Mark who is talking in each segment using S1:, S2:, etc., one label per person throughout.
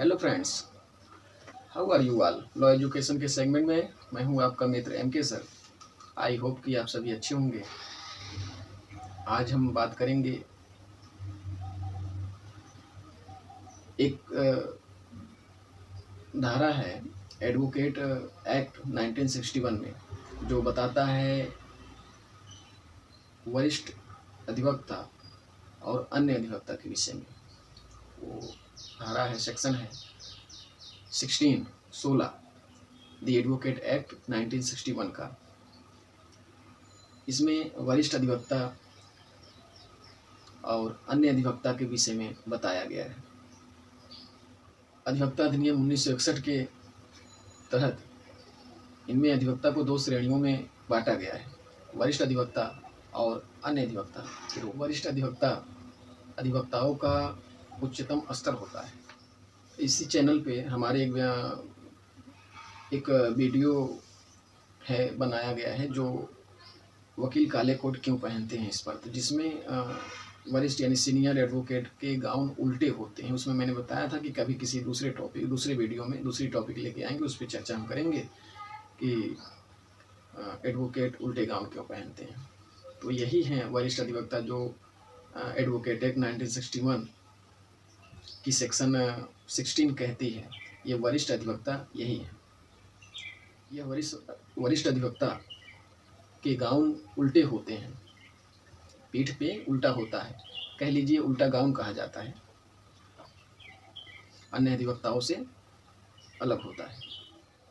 S1: Hello friends, how are you all. Law education के segment में मैं हूं आपका मित्र के सर। आई होप कि आप सभी अच्छे होंगे। आज हम बात करेंगे एक धारा है एडवोकेट एक्ट 1961 में, जो बताता है वरिष्ठ अधिवक्ता और अन्य अधिवक्ता के विषय में। वो धारा है, सेक्शन है 16 द एडवोकेट एक्ट 1961 का। इसमें वरिष्ठ अधिवक्ता और अन्य अधिवक्ता के विषय में बताया गया है। अधिवक्ता अधिनियम 1961 के तहत इनमें अधिवक्ता को दो श्रेणियों में बांटा गया है, वरिष्ठ अधिवक्ता और अन्य अधिवक्ता। फिर वरिष्ठ अधिवक्ताओं का उच्चतम स्तर होता है। इसी चैनल पे हमारे एक वीडियो है बनाया गया है, जो वकील काले कोट क्यों पहनते हैं इस पर, तो जिसमें वरिष्ठ यानी सीनियर एडवोकेट के गाउन उल्टे होते हैं। उसमें मैंने बताया था कि कभी किसी दूसरे वीडियो में दूसरी टॉपिक लेके आएंगे, उस पर चर्चा हम करेंगे कि एडवोकेट उल्टे गाउन क्यों पहनते हैं। तो यही है वरिष्ठ अधिवक्ता, जो एडवोकेट एक्ट 1961 की सेक्शन 16 कहती है। ये वरिष्ठ अधिवक्ता यही है। यह वरिष्ठ अधिवक्ता के गाउन उल्टे होते हैं, पीठ पे उल्टा होता है, कह लीजिए उल्टा गाउन कहा जाता है। अन्य अधिवक्ताओं से अलग होता है।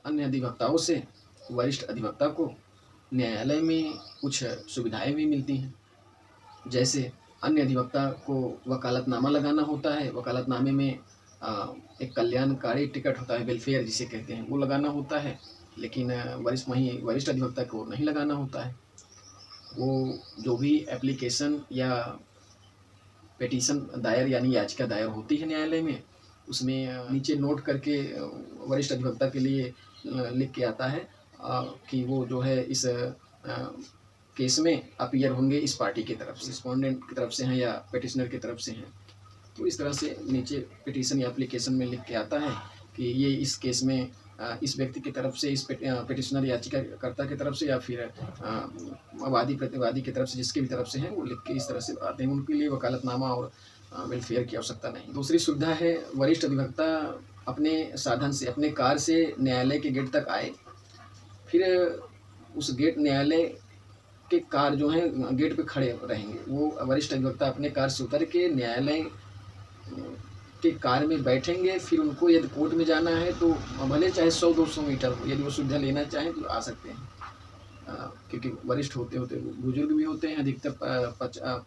S1: अन्य अधिवक्ताओं से वरिष्ठ अधिवक्ता को न्यायालय में कुछ सुविधाएं भी मिलती हैं। जैसे अन्य अधिवक्ता को वकालतनामा लगाना होता है। वकालतनामे में एक कल्याणकारी टिकट होता है, वेलफेयर जिसे कहते हैं, वो लगाना होता है। लेकिन वरिष्ठ अधिवक्ता को नहीं लगाना होता है। वो जो भी एप्लीकेशन या पिटीशन दायर यानी याचिका दायर होती है न्यायालय में, उसमें नीचे नोट करके वरिष्ठ अधिवक्ता के लिए लिख के आता है कि वो जो है इस केस में अपीयर होंगे इस पार्टी की तरफ से, रिस्पोंडेंट की तरफ से हैं या पिटिशनर की तरफ से हैं। तो इस तरह से नीचे पिटीशन या एप्लीकेशन में लिख के आता है कि ये इस केस में इस व्यक्ति की तरफ से, इस पिटिशनर याचिकाकर्ता की तरफ से या फिर वादी प्रतिवादी की तरफ से, जिसकी भी तरफ से है, वो लिख के इस तरह से आते हैं। उनके लिए वकालतनामा और वेलफेयर की आवश्यकता नहीं। दूसरी सुविधा है, वरिष्ठ अधिवक्ता अपने साधन से, अपने कार से न्यायालय के गेट तक आए, फिर उस न्यायालय के कार जो है गेट पे खड़े रहेंगे। वो वरिष्ठ अधिवक्ता अपने कार से उतर के न्यायालय के कार में बैठेंगे। फिर उनको यदि कोर्ट में जाना है तो भले चाहे 100-200 मीटर हो, यदि वो सुविधा लेना चाहें तो आ सकते हैं। क्योंकि वरिष्ठ होते होते बुजुर्ग भी होते हैं, अधिकतर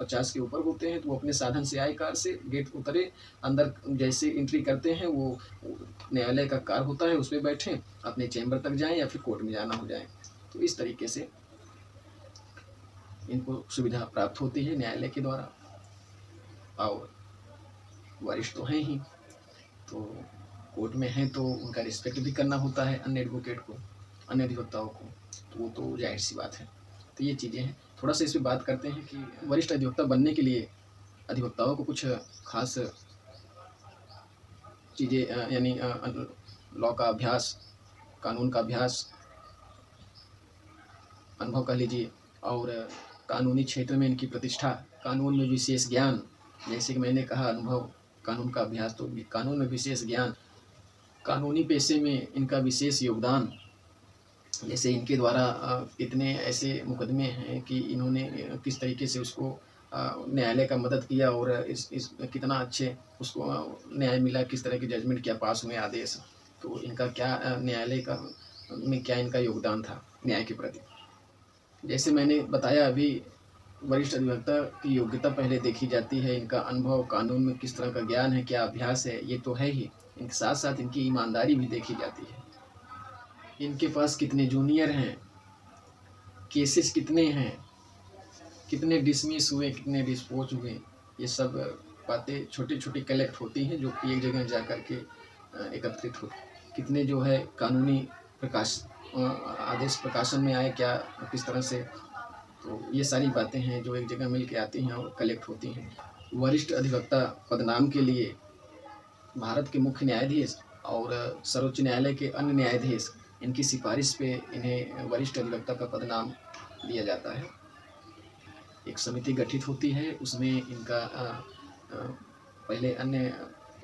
S1: 50 के ऊपर होते हैं, तो वो अपने साधन से आए, कार से गेट उतरे, अंदर जैसे एंट्री करते हैं वो न्यायालय का कार होता है, उस पर बैठें, अपने चैम्बर तक जाएं या फिर कोर्ट में जाना हो जाए। तो इस तरीके से इनको सुविधा प्राप्त होती है न्यायालय के द्वारा। और वरिष्ठ तो हैं ही, तो कोर्ट में हैं तो उनका रिस्पेक्ट भी करना होता है अन्य एडवोकेट को, अन्य अधिवक्ताओं को, तो वो तो जाहिर सी बात है। तो ये चीज़ें हैं। थोड़ा सा इस पर बात करते हैं कि वरिष्ठ अधिवक्ता बनने के लिए अधिवक्ताओं को कुछ खास चीज़ें यानी लॉ का अभ्यास, कानून का अभ्यास, अनुभव कह लीजिए, और कानूनी क्षेत्र में इनकी प्रतिष्ठा, कानून में विशेष ज्ञान, जैसे कि मैंने कहा अनुभव, कानून का अभ्यास, तो कानून में विशेष ज्ञान, कानूनी पेशे में इनका विशेष योगदान। जैसे इनके द्वारा कितने ऐसे मुकदमे हैं कि इन्होंने किस तरीके से उसको न्यायालय का मदद किया और इस कितना अच्छे उसको न्याय मिला, किस तरह की जजमेंट क्या पास हुए, आदेश। तो इनका क्या न्यायालय का में क्या इनका योगदान था न्याय के प्रति। जैसे मैंने बताया अभी, वरिष्ठ अधिवक्ता की योग्यता पहले देखी जाती है, इनका अनुभव, कानून में किस तरह का ज्ञान है, क्या अभ्यास है, ये तो है ही। इनके साथ साथ इनकी ईमानदारी भी देखी जाती है। इनके पास कितने जूनियर हैं, केसेस कितने हैं, कितने डिसमिस हुए, कितने डिस्पोज हुए, ये सब बातें छोटी छोटी कलेक्ट होती हैं, जो कि एक जगह जा कर के एकत्रित होती। कितने जो है कानूनी आदेश प्रकाशन में आए, क्या किस तरह से, तो ये सारी बातें हैं जो एक जगह मिल के आती हैं और कलेक्ट होती हैं। वरिष्ठ अधिवक्ता पदनाम के लिए भारत के मुख्य न्यायाधीश और सर्वोच्च न्यायालय के अन्य न्यायाधीश इनकी सिफारिश पे इन्हें वरिष्ठ अधिवक्ता का पद नाम दिया जाता है। एक समिति गठित होती है, उसमें इनका पहले अन्य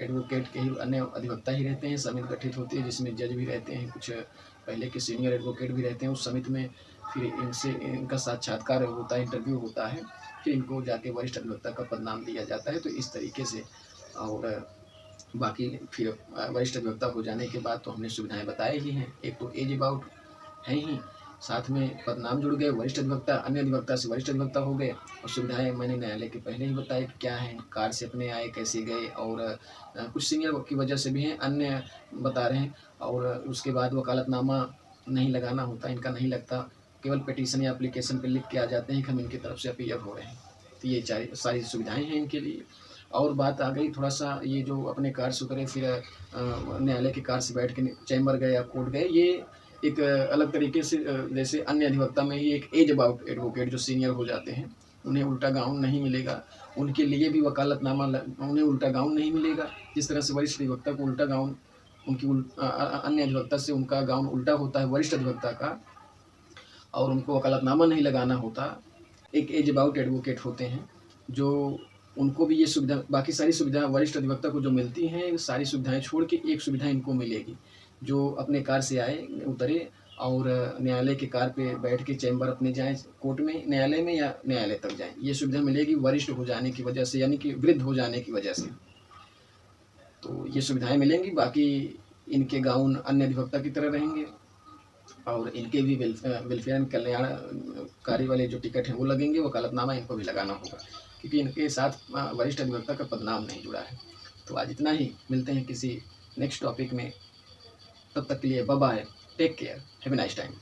S1: एडवोकेट के ही अन्य अधिवक्ता ही रहते हैं। समिति गठित होती है जिसमें जज भी रहते हैं, कुछ पहले के सीनियर एडवोकेट भी रहते हैं उस समिति में। फिर इनसे इनका साक्षात्कार होता है, इंटरव्यू होता है, फिर इनको जाके वरिष्ठ अधिवक्ता का पद नाम दिया जाता है। तो इस तरीके से, और बाकी फिर वरिष्ठ अधिवक्ता हो जाने के बाद तो हमने सुविधाएं बताई ही हैं। एक तो एज अबाउट है ही, साथ में पद नाम जुड़ गए, वरिष्ठ अधिवक्ता अन्य अधिवक्ता से वरिष्ठ अधिवक्ता हो गए। और सुविधाएं मैंने न्यायालय के पहले ही बताई कि क्या है, कार से अपने आए, कैसे गए, और कुछ सीनियर की वजह से भी हैं, अन्य बता रहे हैं। और उसके बाद वकालतनामा नहीं लगाना होता, इनका नहीं लगता, केवल पिटीशन या एप्लीकेशन पर लिख के आ जाते हैं कि हम इनकी तरफ से अपीयर हो रहे हैं। तो ये सारी सुविधाएँ हैं इनके लिए। और बात आ गई थोड़ा सा ये जो अपने कार से उतरे, फिर न्यायालय की कार से बैठ के चैम्बर गए या कोर्ट गए, ये एक अलग तरीके से, जैसे अन्य अधिवक्ता में ही एक एज अबाउट एडवोकेट जो सीनियर हो जाते हैं उन्हें उल्टा गाउन नहीं मिलेगा, उनके लिए भी वकालतनामा उन्हें उल्टा गाउन नहीं मिलेगा। जिस तरह से वरिष्ठ अधिवक्ता को उल्टा गाउन अन्य अधिवक्ता से उनका गाउन उल्टा होता है वरिष्ठ अधिवक्ता का, और उनको वकालतनामा नहीं लगाना होता। एक एज अबाउट एडवोकेट होते हैं जो उनको भी ये सुविधा, बाकी सारी सुविधा वरिष्ठ अधिवक्ता को जो मिलती हैं, सारी सुविधाएं छोड़ के एक सुविधा इनको मिलेगी। जो अपने कार से आए, उतरे और न्यायालय के कार पे बैठ के चैम्बर अपने जाएँ, कोर्ट में, न्यायालय में या न्यायालय तक जाएँ, ये सुविधा मिलेगी वरिष्ठ हो जाने की वजह से, यानी कि वृद्ध हो जाने की वजह से। तो ये सुविधाएं मिलेंगी। बाकी इनके गाउन अन्य अधिवक्ता की तरह रहेंगे, और इनके भी वेलफेयर एंड कल्याणकारी वाले जो टिकट हैं वो लगेंगे। वकालतनामा इनको भी लगाना होगा क्योंकि इनके साथ वरिष्ठ अधिवक्ता का पदनाम नहीं जुड़ा है। तो आज इतना ही, मिलते हैं किसी नेक्स्ट टॉपिक में, तब तक के लिए bye bye, take care, have a nice time.